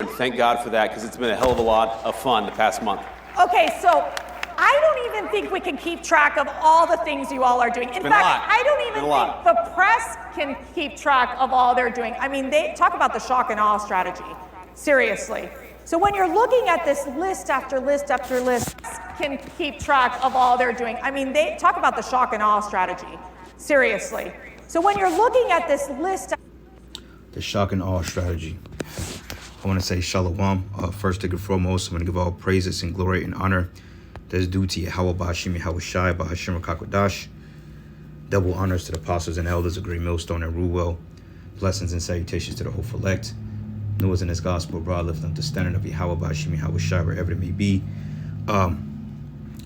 Thank God for that, because it's been a hell of a lot of fun the past month. Okay, so I don't even think we can keep track of all the things you all are doing. In fact, I don't even think the press can keep track of all they're doing. I mean, they talk about the shock and awe strategy. Seriously. So when you're looking at this list after list after list, can keep track of all they're doing. I mean, they talk about the shock and awe strategy. Seriously. So when you're looking at this list, the shock and awe strategy. I want to say shalom. First and foremost, I'm going to give all praises and glory and honor that's due to Yahweh Ba'ashim Yahweh Shai Ba'ashim Rakakwadash. Double honors to the apostles and elders of Great Millstone and Ruwell. Blessings and salutations to the whole elect. Noah's in this gospel, broad lift up the standard of Yahweh Ba'ashim Yahweh Shai, wherever it may be.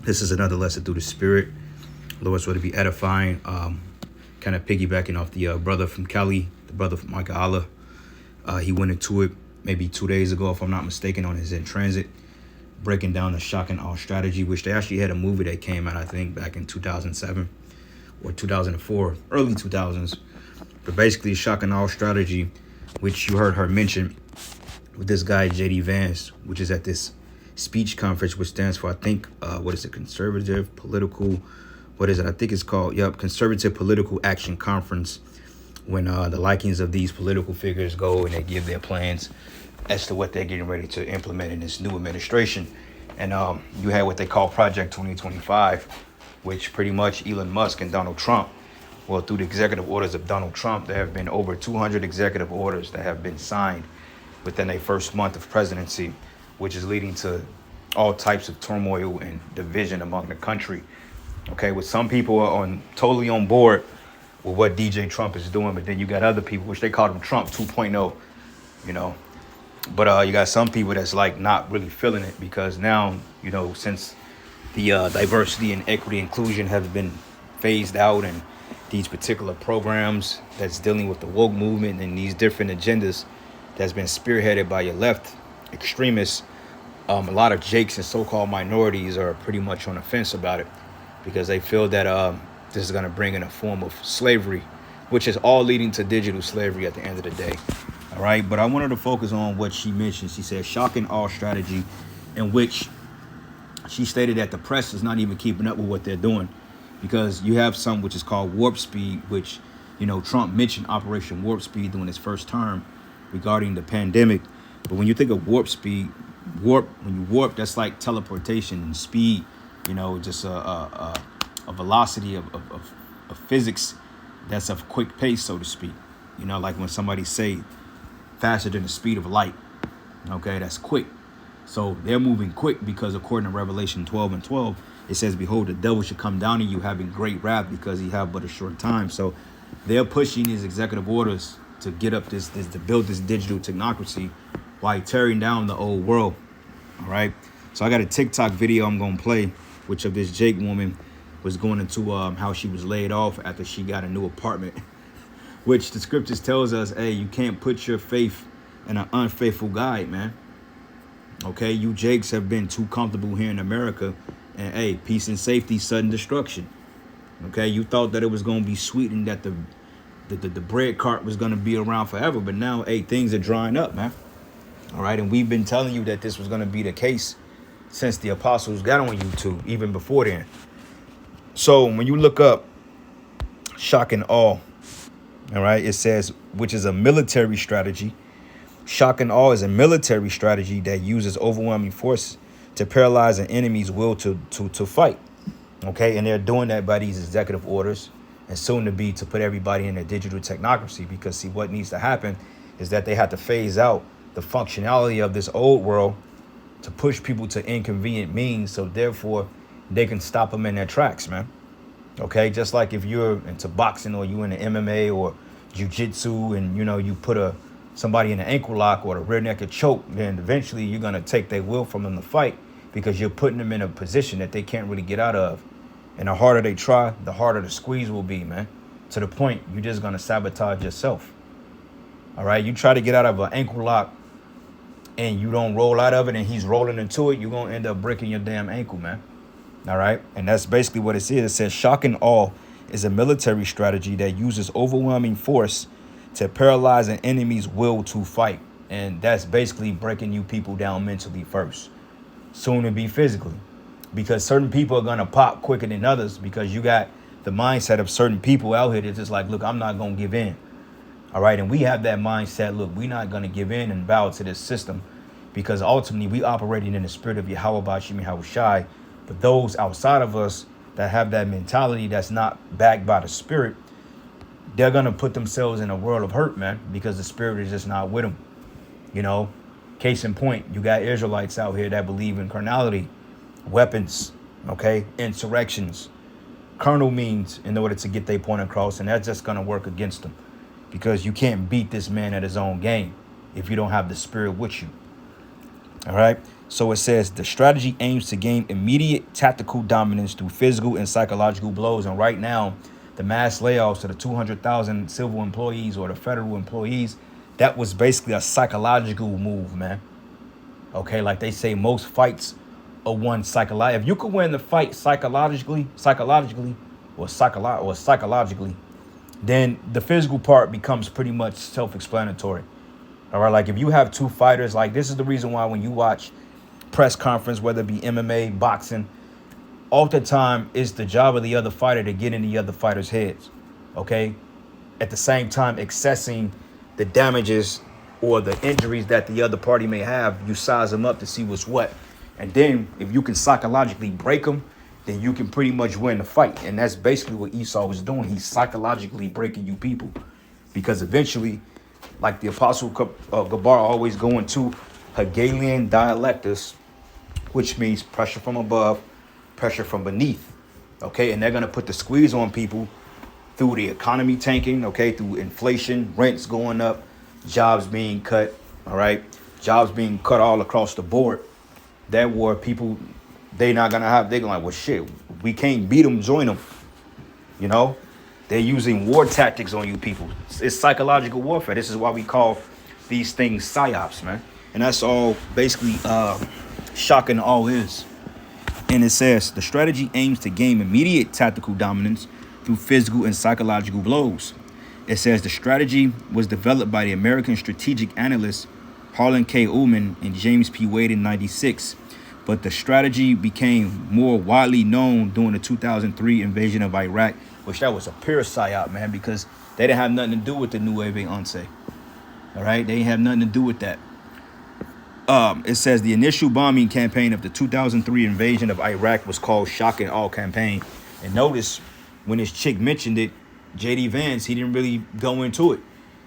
This is another lesson through the Spirit. Lord's word to be edifying. Kind of piggybacking off the brother from Cali, the brother from Micah Allah. He went into it maybe 2 days ago, if I'm not mistaken, on his In Transit, breaking down the shock and awe strategy, which they actually had a movie that came out, I think, back in 2007 or 2004, early 2000s. But basically, shock and awe strategy, which you heard her mention with this guy, J.D. Vance, which is at this speech conference, which stands for, I think, what is it, Conservative Political, what is it? I think it's called, Conservative Political Action Conference, when the likings of these political figures go and they give their plans as to what they're getting ready to implement in this new administration. And you had what they call Project 2025, which pretty much Elon Musk and Donald Trump, well, through the executive orders of Donald Trump, there have been over 200 executive orders that have been signed within a first month of presidency, which is leading to all types of turmoil and division among the country. Okay, with some people are totally on board with what DJ Trump is doing, but then you got other people, which they call them Trump 2.0, you know. But you got some people that's like not really feeling it, because now, you know, since the diversity and equity inclusion have been phased out, and these particular programs that's dealing with the woke movement and these different agendas that's been spearheaded by your left extremists, a lot of Jakes and so-called minorities are pretty much on the fence about it, because they feel that this is going to bring in a form of slavery, which is all leading to digital slavery at the end of the day. All right. But I wanted to focus on what she mentioned. She said shock and awe strategy, in which she stated that the press is not even keeping up with what they're doing, because you have some which is called warp speed, which, you know, Trump mentioned Operation Warp Speed during his first term regarding the pandemic. But when you think of warp speed, when you warp, that's like teleportation and speed, you know, just a velocity of physics that's of quick pace, so to speak. You know, like when somebody say faster than the speed of light. Okay, that's quick. So they're moving quick because according to Revelation 12:12, it says, behold, the devil should come down to you having great wrath, because he have but a short time. So they're pushing these executive orders to get up this to build this digital technocracy while tearing down the old world. All right. So I got a TikTok video I'm going to play, which of this Jake woman was going into how she was laid off after she got a new apartment, which the scriptures tells us, hey, you can't put your faith in an unfaithful guide, man. Okay, you Jakes have been too comfortable here in America, and hey, peace and safety, sudden destruction. Okay, you thought that it was going to be sweet and that the bread cart was going to be around forever, but now, hey, things are drying up, man. All right, and we've been telling you that this was going to be the case since the apostles got on YouTube, even before then. So when you look up shock and awe, all right, it says, which is a military strategy. Shock and awe is a military strategy that uses overwhelming force to paralyze an enemy's will to fight. Okay, and they're doing that by these executive orders, and soon to be to put everybody in a digital technocracy, because see, what needs to happen is that they have to phase out the functionality of this old world to push people to inconvenient means, so therefore they can stop them in their tracks, man. Okay, just like if you're into boxing or you in the MMA or jiu-jitsu, and you know you put somebody in an ankle lock or a rear naked choke, then eventually you're gonna take their will from them to fight, because you're putting them in a position that they can't really get out of. And the harder they try, the harder the squeeze will be, man. To the point you're just gonna sabotage yourself. All right, you try to get out of an ankle lock and you don't roll out of it, and he's rolling into it, you're gonna end up breaking your damn ankle, man. All right, and that's basically what it says. It says shock and awe is a military strategy that uses overwhelming force to paralyze an enemy's will to fight. And that's basically breaking you people down mentally first, soon to be physically. Because certain people are going to pop quicker than others because you got the mindset of certain people out here that's just like, look, I'm not going to give in. All right. And we have that mindset. Look, we're not going to give in and bow to this system because ultimately we operating in the spirit of Yahweh Bashim Yahushai. But those outside of us that have that mentality that's not backed by the spirit, they're going to put themselves in a world of hurt, man, because the spirit is just not with them. You know, case in point, you got Israelites out here that believe in carnality, weapons, okay, insurrections, carnal means in order to get their point across. And that's just going to work against them because you can't beat this man at his own game if you don't have the spirit with you. All right. So it says the strategy aims to gain immediate tactical dominance through physical and psychological blows. And right now, the mass layoffs to the 200,000 civil employees or the federal employees, that was basically a psychological move, man. Okay, like they say, most fights are won psychologically. If you could win the fight psychologically, then the physical part becomes pretty much self-explanatory. All right, like if you have two fighters, like this is the reason why when you watch press conference, whether it be MMA, boxing, oftentimes it's the job of the other fighter to get in the other fighter's heads, okay? At the same time, accessing the damages or the injuries that the other party may have, you size them up to see what's what. And then if you can psychologically break them, then you can pretty much win the fight. And that's basically what Esau was doing. He's psychologically breaking you people. Because eventually, like the Apostle Gabar always going to Hegelian dialectus, which means pressure from above, pressure from beneath. Okay, and they're going to put the squeeze on people through the economy tanking, okay, through inflation, rents going up, jobs being cut, all right, jobs being cut all across the board. That war, people, they're not going to have, they're going like, well, shit, we can't beat them, join them, you know? They're using war tactics on you people. It's psychological warfare. This is why we call these things psyops, man. And that's all basically shocking all is. And it says the strategy aims to gain immediate tactical dominance through physical and psychological blows. It says the strategy was developed by the American strategic analysts Harlan K. Ullman and James P. Wade in '96, but the strategy became more widely known during the 2003 invasion of Iraq, which that was a pure psyop, man, because they didn't have nothing to do with the Nueve Once. All right, they didn't have nothing to do with that. It says the initial bombing campaign of the 2003 invasion of Iraq was called Shock and Awe campaign. And notice when this chick mentioned it, J.D. Vance, he didn't really go into it.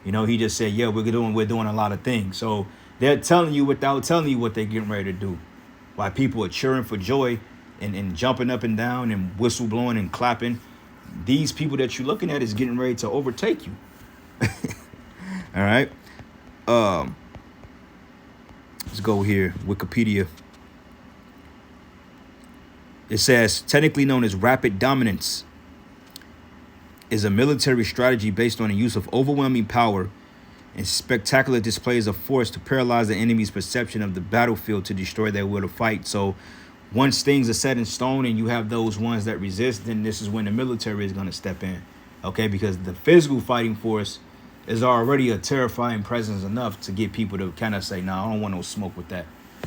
You know, he just said, yeah, we're doing a lot of things. So they're telling you without telling you what they're getting ready to do. While people are cheering for joy and jumping up and down and whistle blowing and clapping, these people that you're looking at is getting ready to overtake you. All right. Let's go here. Wikipedia. It says, technically known as rapid dominance, is a military strategy based on the use of overwhelming power and spectacular displays of force to paralyze the enemy's perception of the battlefield to destroy their will to fight. So once things are set in stone and you have those ones that resist, then this is when the military is going to step in. Okay, because the physical fighting force is already a terrifying presence enough to get people to kind of say, nah, I don't want no smoke with that.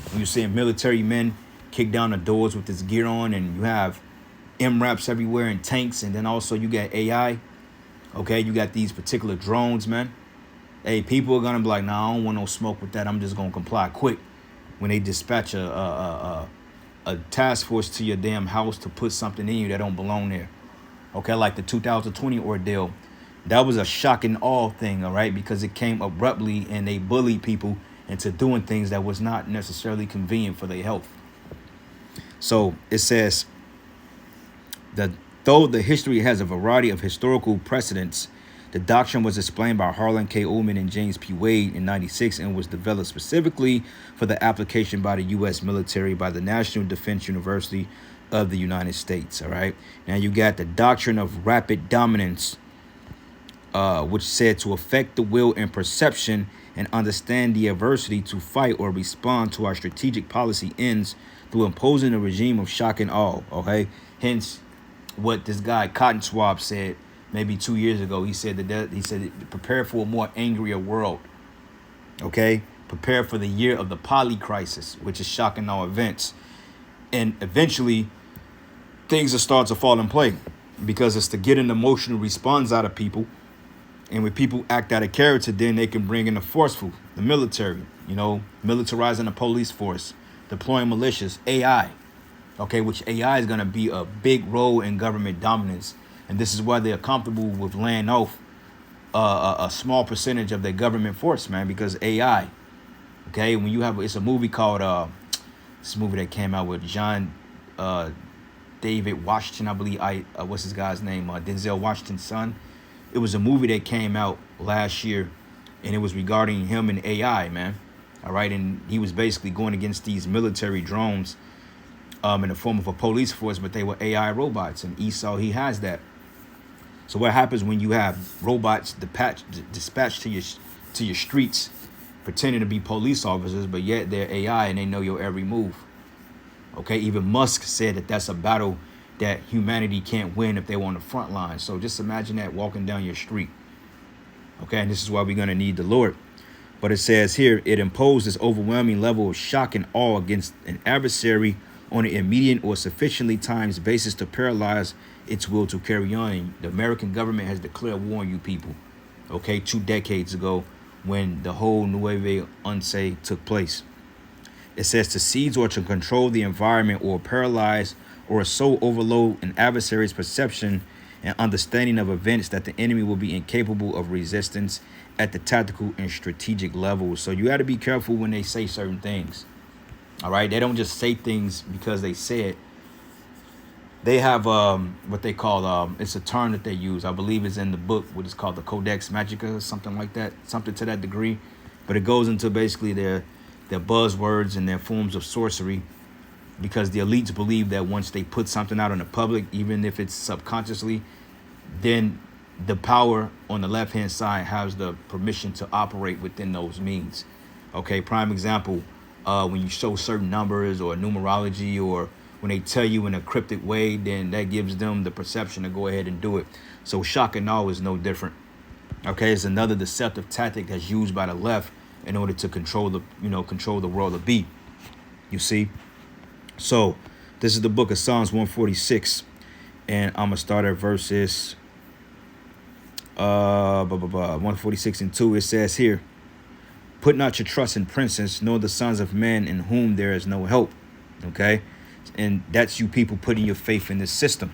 When you're seeing military men kick down the doors with this gear on and you have MRAPs everywhere and tanks, and then also you got AI. Okay, you got these particular drones, man. Hey, people are going to be like, nah, I don't want no smoke with that. I'm just going to comply quick when they dispatch a task force to your damn house to put something in you that don't belong there. Okay, like the 2020 ordeal. That was a shock and awe thing, all right, because it came abruptly and they bullied people into doing things that was not necessarily convenient for their health. So it says that though the history has a variety of historical precedents, the doctrine was explained by Harlan K. Ullman and James P. Wade in '96 and was developed specifically for the application by the U.S. military by the National Defense University of the United States. All right. Now you got the doctrine of rapid dominance, which said to affect the will and perception and understand the adversity to fight or respond to our strategic policy ends through imposing a regime of shock and awe. Okay. Hence what this guy Cotton Swab said maybe 2 years ago. He said prepare for a more angrier world. Okay. prepare for the year of the poly crisis, which is shocking all events. And eventually, things will start to fall in play because it's to get an emotional response out of people. And when people act out of character, then they can bring in the forceful, the military, militarizing the police force, deploying militias, AI, okay, which AI is going to be a big role in government dominance. And this is why they're comfortable with laying off a small percentage of their government force, man, because AI, okay, when you have, it's a movie called, this movie that came out with John David Washington, I believe, what's his guy's name? Denzel Washington's son. It was a movie that came out last year, and it was regarding him and AI, man. All right, and he was basically going against these military drones in the form of a police force, but they were AI robots, and Esau, he has that. So what happens when you have robots dispatched to your streets, pretending to be police officers, but yet they're AI and they know your every move? Okay, even Musk said that that's a battle that humanity can't win if they were on the front line. So just imagine that walking down your street. Okay, and this is why we're going to need the Lord. But it says here, it imposed this overwhelming level of shock and awe against an adversary on an immediate or sufficiently timed basis to paralyze its will to carry on. And the American government has declared war on you people, okay, 2 decades ago when the whole Nueve Once took place. It says to seize or to control the environment or paralyze or so overload an adversary's perception and understanding of events that the enemy will be incapable of resistance at the tactical and strategic levels. So you got to be careful when they say certain things. All right, they don't just say things because they say it. They have what they call it's a term that they use. I believe it's in the book, what is called the Codex Magica, something like that, something to that degree. But it goes into basically their buzzwords and their forms of sorcery, because the elites believe that once they put something out in the public, even if it's subconsciously, then the power on the left-hand side has the permission to operate within those means. Okay, prime example, when you show certain numbers or numerology, or when they tell you in a cryptic way, then that gives them the perception to go ahead and do it. So shock and awe is no different. Okay, it's another deceptive tactic that's used by the left in order to control the world of be. You see? So this is the book of Psalms 146, and I'm gonna start at verses 146 and 2. It says here, put not your trust in princes, nor the sons of men in whom there is no help. Okay, and that's you people putting your faith in this system.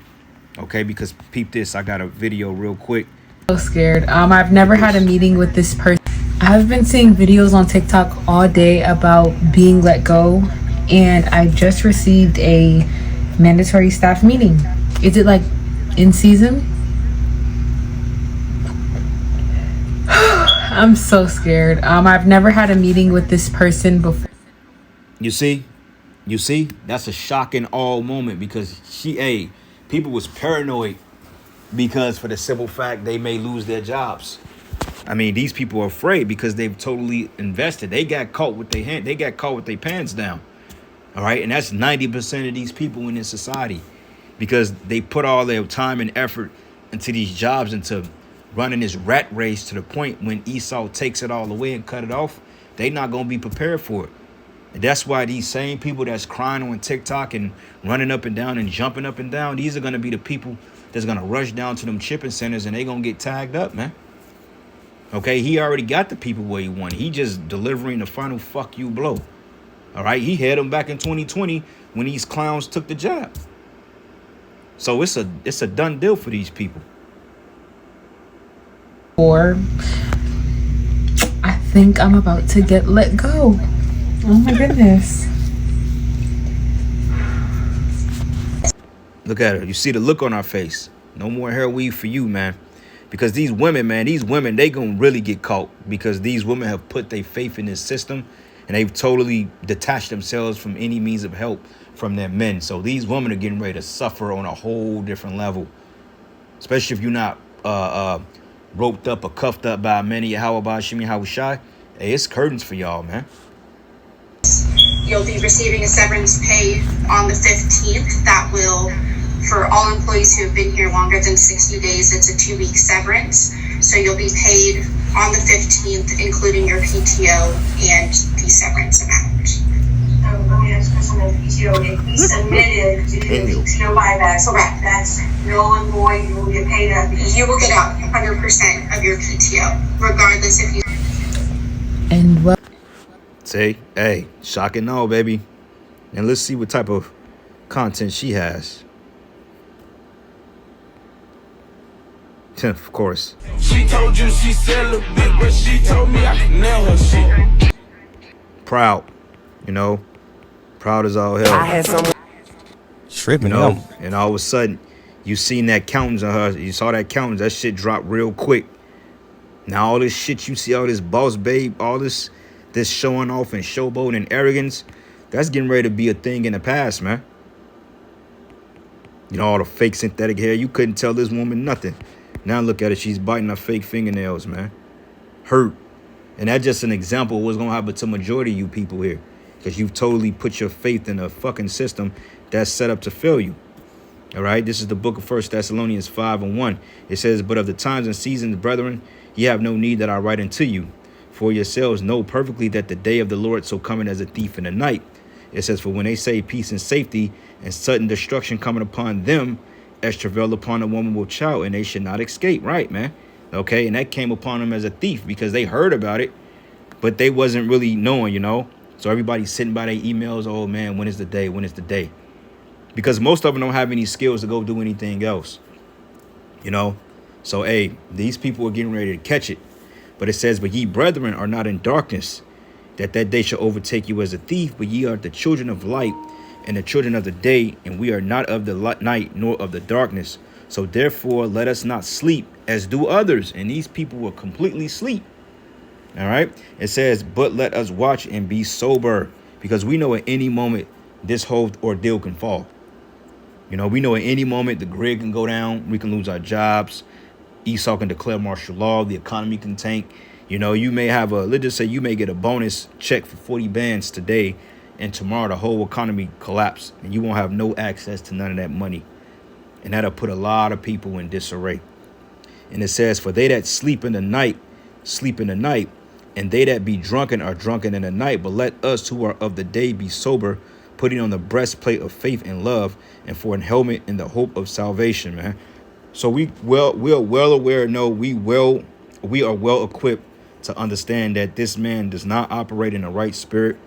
Okay, because peep this, I got a video real quick. So scared. I've never had a meeting with this person. I've been seeing videos on TikTok all day about being let go, and I just received a mandatory staff meeting. Is it like in season? I'm so scared. I've never had a meeting with this person before. You see, that's a shock and awe moment, because people was paranoid because for the simple fact they may lose their jobs. I mean, these people are afraid because they've totally invested. They got caught with their pants down. All right. And that's 90% of these people in this society, because they put all their time and effort into these jobs, into running this rat race, to the point when Esau takes it all away and cut it off, they not going to be prepared for it. And that's why these same people that's crying on TikTok and running up and down and jumping up and down, these are going to be the people that's going to rush down to them shipping centers, and they going to get tagged up, man. Okay, he already got the people where he wanted. He just delivering the final fuck you blow. All right, he had them back in 2020 when these clowns took the job. So it's a done deal for these people. Or I think I'm about to get let go. Oh my goodness. Look at her. You see the look on our face. No more hair weave for you, man. Because these women, they gonna really get caught, because these women have put their faith in this system, and they've totally detached themselves from any means of help from their men. So these women are getting ready to suffer on a whole different level, especially if you're not roped up or cuffed up by many Yahweh Shimi Hawashai. Hey, it's curtains for y'all, man. You'll be receiving a severance pay on the 15th. That will, for all employees who have been here longer than 60 days, it's a 2-week severance. So you'll be paid on the 15th, including your PTO and the severance amount. Let me ask for the PTO. If we submitted to do the PTO buyback, correct, that's null and void. You will get paid up. You will get out 100% of your PTO, regardless if you. And well, Say, hey, shocking no, baby. And let's see what type of content she has. Of course. She told you she celibate, but she told me I can nail her shit. Proud, you know, proud as all hell. I had some You know, and all of a sudden, you seen that countenance on her. You saw that countenance. That shit dropped real quick. Now all this shit you see, all this boss babe, all this showing off and showboating and arrogance, that's getting ready to be a thing in the past, man. You know, all the fake synthetic hair. You couldn't tell this woman nothing. Now look at her. She's biting her fake fingernails, man. Hurt. And that's just an example of what's going to happen to majority of you people here. Because you've totally put your faith in a fucking system that's set up to fail you. All right? This is the book of 1 Thessalonians 5:1. It says, but of the times and seasons, brethren, ye have no need that I write unto you. For yourselves know perfectly that the day of the Lord so coming as a thief in the night. It says, for when they say peace and safety and sudden destruction coming upon them, as travail upon a woman with child, and they should not escape. Right, man? Okay, and that came upon them as a thief because they heard about it, but they wasn't really knowing, you know? So everybody's sitting by their emails, oh man, when is the day? When is the day? Because most of them don't have any skills to go do anything else, you know? So, hey, these people are getting ready to catch it. But it says, but ye brethren are not in darkness, that day shall overtake you as a thief, but ye are the children of light and the children of the day, and we are not of the night nor of the darkness. So therefore, let us not sleep as do others. And these people were completely asleep. All right. It says, but let us watch and be sober, because we know at any moment this whole ordeal can fall. You know, we know at any moment the grid can go down. We can lose our jobs. Esau can declare martial law. The economy can tank. You know, you may have let's just say you may get a bonus check for 40 bands today, and tomorrow the whole economy collapse and you won't have no access to none of that money. And that'll put a lot of people in disarray. And it says, for they that sleep in the night, and they that be drunken are drunken in the night. But let us who are of the day be sober, putting on the breastplate of faith and love, and for an helmet in the hope of salvation, man. So we are well aware, we are well equipped to understand that this man does not operate in the right spirit,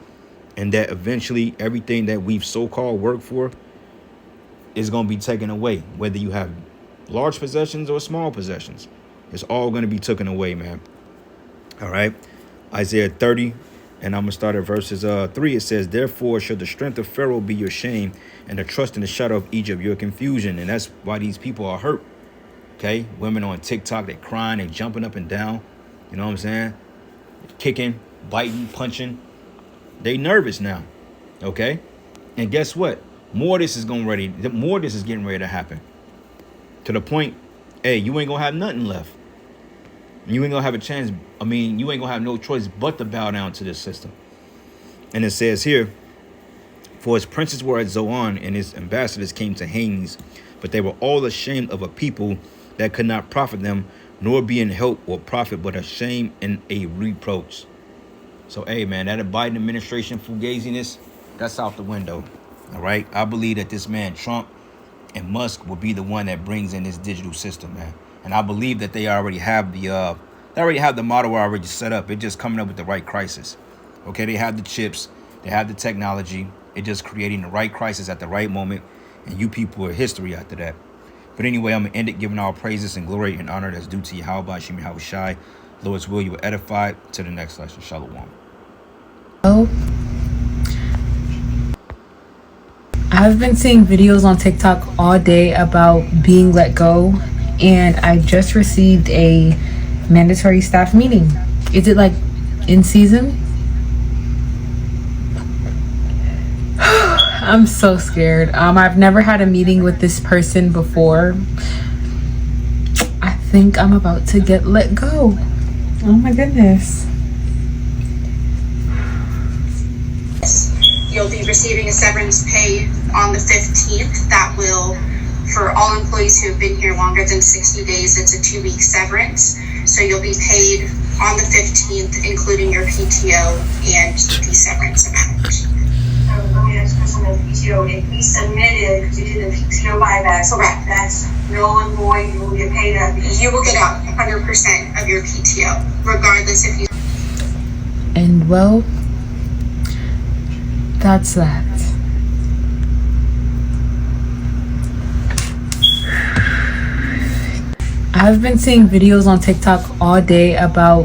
and that eventually everything that we've so-called worked for is going to be taken away, whether you have large possessions or small possessions. It's all going to be taken away, man. All right. Isaiah 30, and I'm going to start at verses 3. It says, therefore shall the strength of Pharaoh be your shame, and the trust in the shadow of Egypt your confusion. And that's why these people are hurt. Okay. Women on TikTok, they're crying, they're jumping up and down. You know what I'm saying? Kicking, biting, punching. They nervous now. Okay. And guess what? More of this is getting ready to happen. To the point, hey, you ain't gonna have nothing left. You ain't gonna have a chance. I mean, you ain't gonna have no choice but to bow down to this system. And it says here, for his princes were at Zoan, and his ambassadors came to Hanes, but they were all ashamed of a people that could not profit them, nor be in help or profit, but a shame and a reproach. So, hey, man, that Biden administration fugaziness, that's out the window. All right. I believe that this man, Trump and Musk, will be the one that brings in this digital system, man. And I believe that they already have the model already set up. It's just coming up with the right crisis. OK, they have the chips. They have the technology. It's just creating the right crisis at the right moment. And you people are history after that. But anyway, I'm going to end it giving all praises and glory and honor that's due to Yahweh, Shemi Yahushai. Lord's will, you were edified. To the next lesson. Shalom. Oh, I've been seeing videos on TikTok all day about being let go, and I just received a mandatory staff meeting. Is it like in season? I'm so scared. I've never had a meeting with this person before. I think I'm about to get let go. Oh my goodness. You'll be receiving a severance pay on the 15th. That will, for all employees who have been here longer than 60 days, it's a 2-week severance. So you'll be paid on the 15th, including your PTO and the severance amount. Let me ask this on the PTO. If we submitted to do the PTO buyback, Correct. that's null and void. You will get paid up. You will get out 100% of your PTO, regardless if you. And well, that's that. I've been seeing videos on TikTok all day about